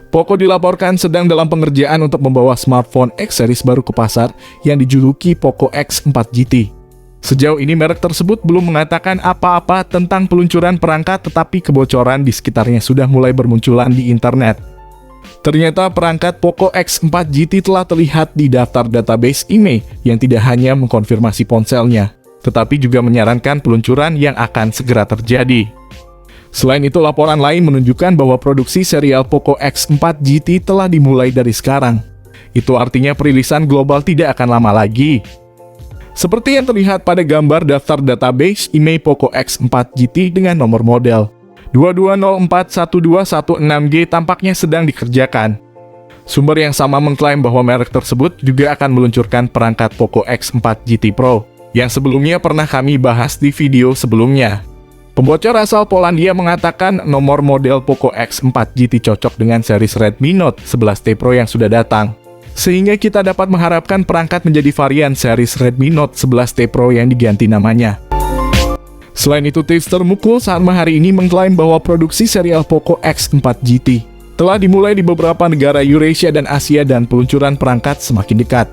Poco dilaporkan sedang dalam pengerjaan untuk membawa smartphone X series baru ke pasar yang dijuluki Poco X4 GT. Sejauh ini merek tersebut belum mengatakan apa-apa tentang peluncuran perangkat, tetapi kebocoran di sekitarnya sudah mulai bermunculan di internet. Ternyata perangkat Poco X4 GT telah terlihat di daftar database IMEI yang tidak hanya mengkonfirmasi ponselnya, tetapi juga menyarankan peluncuran yang akan segera terjadi. Selain itu, laporan lain menunjukkan bahwa produksi serial Poco X4 GT telah dimulai dari sekarang. Itu artinya perilisan global tidak akan lama lagi. Seperti yang terlihat pada gambar daftar database IMEI Poco X4 GT dengan nomor model 22041216G tampaknya sedang dikerjakan. Sumber yang sama mengklaim bahwa merek tersebut juga akan meluncurkan perangkat Poco X4 GT Pro, yang sebelumnya pernah kami bahas di video sebelumnya. Pembocor asal Polandia mengatakan nomor model Poco X4 GT cocok dengan series Redmi Note 11T Pro yang sudah datang, sehingga kita dapat mengharapkan perangkat menjadi varian series Redmi Note 11T Pro yang diganti namanya. Selain itu, tipster Mukul Sharma hari ini mengklaim bahwa produksi serial Poco X4 GT telah dimulai di beberapa negara Eurasia dan Asia dan peluncuran perangkat semakin dekat.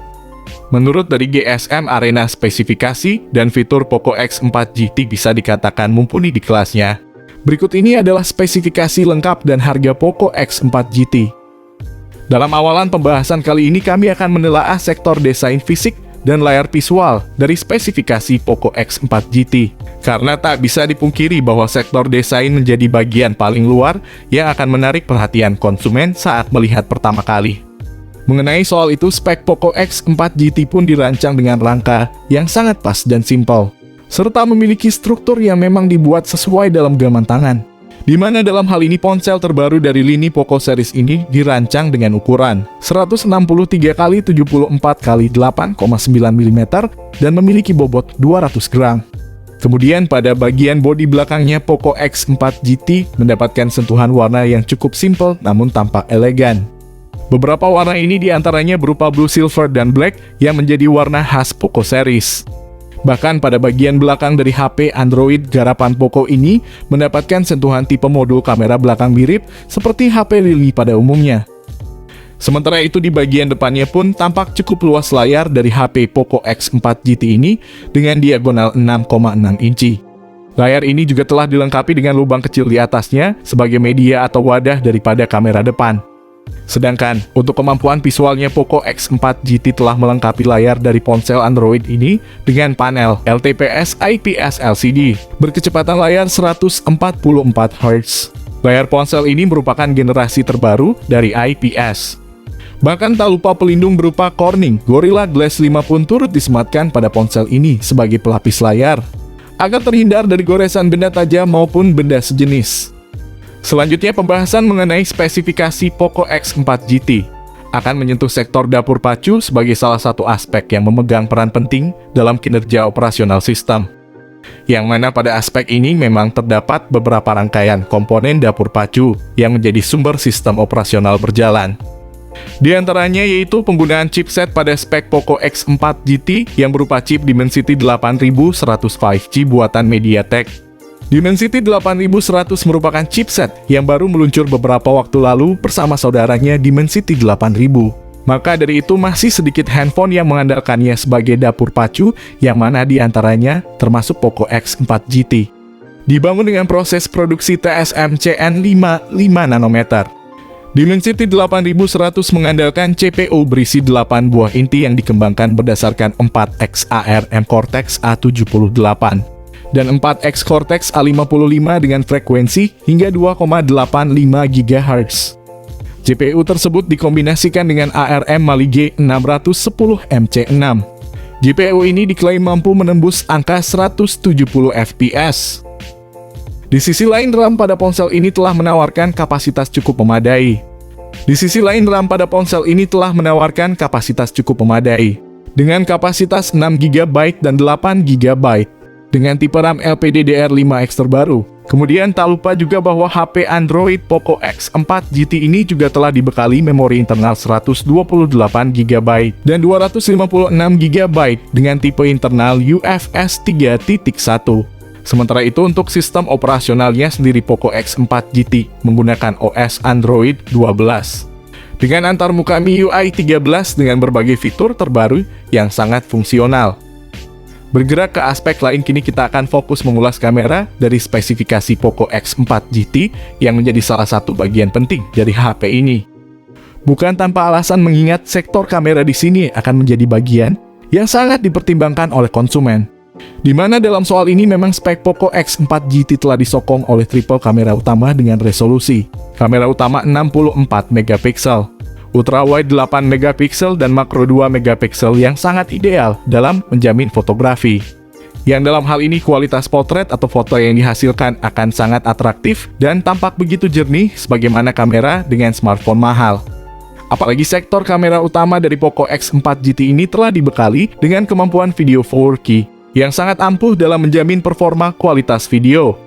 Menurut dari GSM Arena, spesifikasi dan fitur Poco X4 GT bisa dikatakan mumpuni di kelasnya. Berikut ini adalah spesifikasi lengkap dan harga Poco X4 GT. Dalam awalan pembahasan kali ini kami akan menelaah sektor desain fisik dan layar visual dari spesifikasi Poco X4 GT. Karena tak bisa dipungkiri bahwa sektor desain menjadi bagian paling luar yang akan menarik perhatian konsumen saat melihat pertama kali. Mengenai soal itu, spek Poco X4 GT pun dirancang dengan rangka yang sangat pas dan simpel, serta memiliki struktur yang memang dibuat sesuai dalam genggaman tangan, di mana dalam hal ini ponsel terbaru dari lini Poco series ini dirancang dengan ukuran 163x74x8,9 mm dan memiliki bobot 200 gram. Kemudian pada bagian bodi belakangnya, Poco X4 GT mendapatkan sentuhan warna yang cukup simpel namun tampak elegan. Beberapa warna ini diantaranya berupa blue, silver, dan black yang menjadi warna khas Poco series. Bahkan pada bagian belakang dari HP Android garapan Poco ini mendapatkan sentuhan tipe modul kamera belakang mirip seperti HP Lily pada umumnya. Sementara itu di bagian depannya pun tampak cukup luas layar dari HP Poco X4 GT ini dengan diagonal 6,6 inci. Layar ini juga telah dilengkapi dengan lubang kecil di atasnya sebagai media atau wadah daripada kamera depan. Sedangkan untuk kemampuan visualnya, Poco X4 GT telah melengkapi layar dari ponsel Android ini dengan panel LTPS IPS LCD berkecepatan layar 144 Hz. Layar ponsel ini merupakan generasi terbaru dari IPS. Bahkan tak lupa pelindung berupa Corning Gorilla Glass 5 pun turut disematkan pada ponsel ini sebagai pelapis layar, agar terhindar dari goresan benda tajam maupun benda sejenis. Selanjutnya, pembahasan mengenai spesifikasi Poco X4 GT akan menyentuh sektor dapur pacu sebagai salah satu aspek yang memegang peran penting dalam kinerja operasional sistem. Yang mana pada aspek ini memang terdapat beberapa rangkaian komponen dapur pacu yang menjadi sumber sistem operasional berjalan. Di antaranya yaitu penggunaan chipset pada spek Poco X4 GT yang berupa chip Dimensity 8100 5G buatan MediaTek. Dimensity 8100 merupakan chipset yang baru meluncur beberapa waktu lalu bersama saudaranya Dimensity 8000. Maka dari itu masih sedikit handphone yang mengandalkannya sebagai dapur pacu, yang mana diantaranya termasuk Poco X4 GT. Dibangun dengan proses produksi TSMC N5 5 nanometer. Dimensity 8100 mengandalkan CPU berisi 8 buah inti yang dikembangkan berdasarkan 4X ARM Cortex A78. Dan 4X Cortex A55 dengan frekuensi hingga 2,85 GHz. GPU tersebut dikombinasikan dengan ARM Mali G610 MC6. GPU ini diklaim mampu menembus angka 170 fps. Di sisi lain, RAM pada ponsel ini telah menawarkan kapasitas cukup memadai. Dengan kapasitas 6 GB dan 8 GB. Dengan tipe RAM LPDDR5X terbaru. Kemudian tak lupa juga bahwa HP Android Poco X4 GT ini juga telah dibekali memori internal 128 GB dan 256 GB dengan tipe internal UFS 3.1. Sementara itu untuk sistem operasionalnya sendiri Poco X4 GT menggunakan OS Android 12. Dengan antarmuka MIUI 13 dengan berbagai fitur terbaru yang sangat fungsional. Bergerak ke aspek lain, kini kita akan fokus mengulas kamera dari spesifikasi Poco X4 GT yang menjadi salah satu bagian penting dari HP ini. Bukan tanpa alasan mengingat sektor kamera di sini akan menjadi bagian yang sangat dipertimbangkan oleh konsumen. Di mana dalam soal ini memang spek Poco X4 GT telah disokong oleh triple kamera utama dengan resolusi kamera utama 64 megapiksel, ultrawide 8 megapiksel dan makro 2 megapiksel yang sangat ideal dalam menjamin fotografi. Yang dalam hal ini kualitas potret atau foto yang dihasilkan akan sangat atraktif dan tampak begitu jernih sebagaimana kamera dengan smartphone mahal. Apalagi sektor kamera utama dari Poco X4 GT ini telah dibekali dengan kemampuan video 4K yang sangat ampuh dalam menjamin performa kualitas video.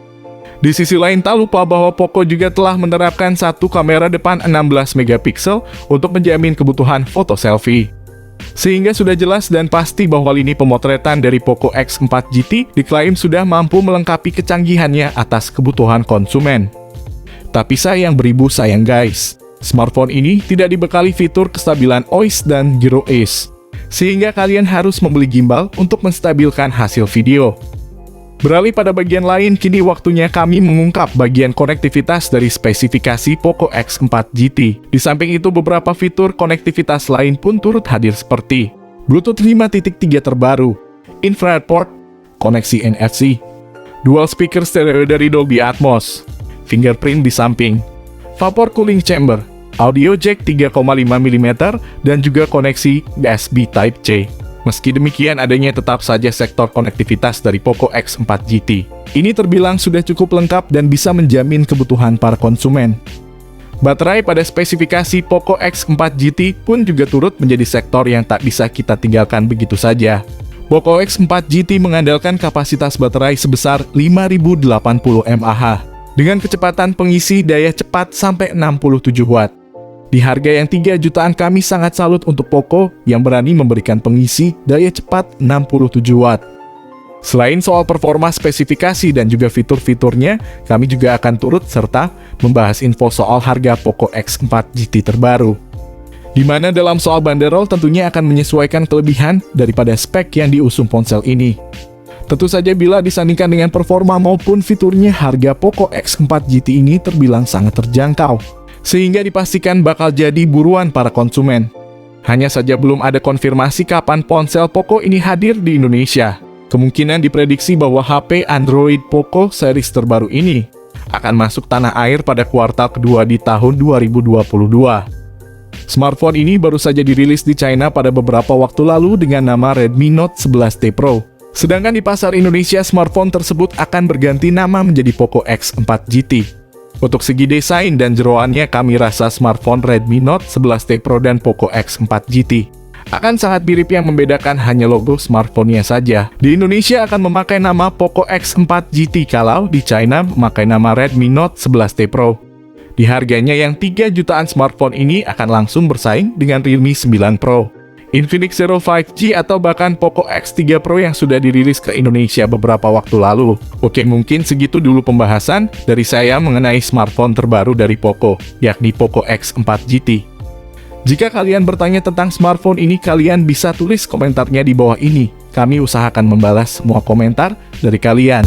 Di sisi lain, tak lupa bahwa Poco juga telah menerapkan satu kamera depan 16 megapiksel untuk menjamin kebutuhan foto selfie. Sehingga sudah jelas dan pasti bahwa lini pemotretan dari Poco X4 GT diklaim sudah mampu melengkapi kecanggihannya atas kebutuhan konsumen. Tapi sayang beribu sayang guys, smartphone ini tidak dibekali fitur kestabilan OIS dan Zero Ace, sehingga kalian harus membeli gimbal untuk menstabilkan hasil video. Beralih pada bagian lain, kini waktunya kami mengungkap bagian konektivitas dari spesifikasi Poco X4 GT. Di samping itu, beberapa fitur konektivitas lain pun turut hadir seperti Bluetooth 5.3 terbaru, infrared port, koneksi NFC, dual speaker stereo dari Dolby Atmos, fingerprint di samping, vapor cooling chamber, audio jack 3,5 mm, dan juga koneksi USB Type-C. Meski demikian, adanya tetap saja sektor konektivitas dari Poco X4 GT. Ini terbilang sudah cukup lengkap dan bisa menjamin kebutuhan para konsumen. Baterai pada spesifikasi Poco X4 GT pun juga turut menjadi sektor yang tak bisa kita tinggalkan begitu saja. Poco X4 GT mengandalkan kapasitas baterai sebesar 5080 mAh dengan kecepatan pengisi daya cepat sampai 67 Watt. Di harga yang 3 jutaan, kami sangat salut untuk Poco yang berani memberikan pengisi daya cepat 67 Watt. Selain soal performa spesifikasi dan juga fitur-fiturnya, kami juga akan turut serta membahas info soal harga Poco X4 GT terbaru. Di mana dalam soal banderol tentunya akan menyesuaikan kelebihan daripada spek yang diusung ponsel ini. Tentu saja bila disandingkan dengan performa maupun fiturnya, harga Poco X4 GT ini terbilang sangat terjangkau, sehingga dipastikan bakal jadi buruan para konsumen. Hanya saja belum ada konfirmasi kapan ponsel Poco ini hadir di Indonesia. Kemungkinan diprediksi bahwa HP Android Poco series terbaru ini akan masuk tanah air pada kuartal kedua di tahun 2022. Smartphone ini baru saja dirilis di China pada beberapa waktu lalu dengan nama Redmi Note 11T Pro. Sedangkan di pasar Indonesia, smartphone tersebut akan berganti nama menjadi Poco X4 GT. Untuk segi desain dan jeroannya, kami rasa smartphone Redmi Note 11T Pro dan Poco X4 GT akan sangat mirip, yang membedakan hanya logo smartphone-nya saja. Di Indonesia akan memakai nama Poco X4 GT, kalau di China memakai nama Redmi Note 11T Pro. Di harganya yang 3 jutaan, smartphone ini akan langsung bersaing dengan Realme 9 Pro, Infinix Zero 5G, atau bahkan Poco X3 Pro yang sudah dirilis ke Indonesia beberapa waktu lalu. Oke, mungkin segitu dulu pembahasan dari saya mengenai smartphone terbaru dari Poco, yakni Poco X4 GT. Jika kalian bertanya tentang smartphone ini, kalian bisa tulis komentarnya di bawah ini. Kami usahakan membalas semua komentar dari kalian.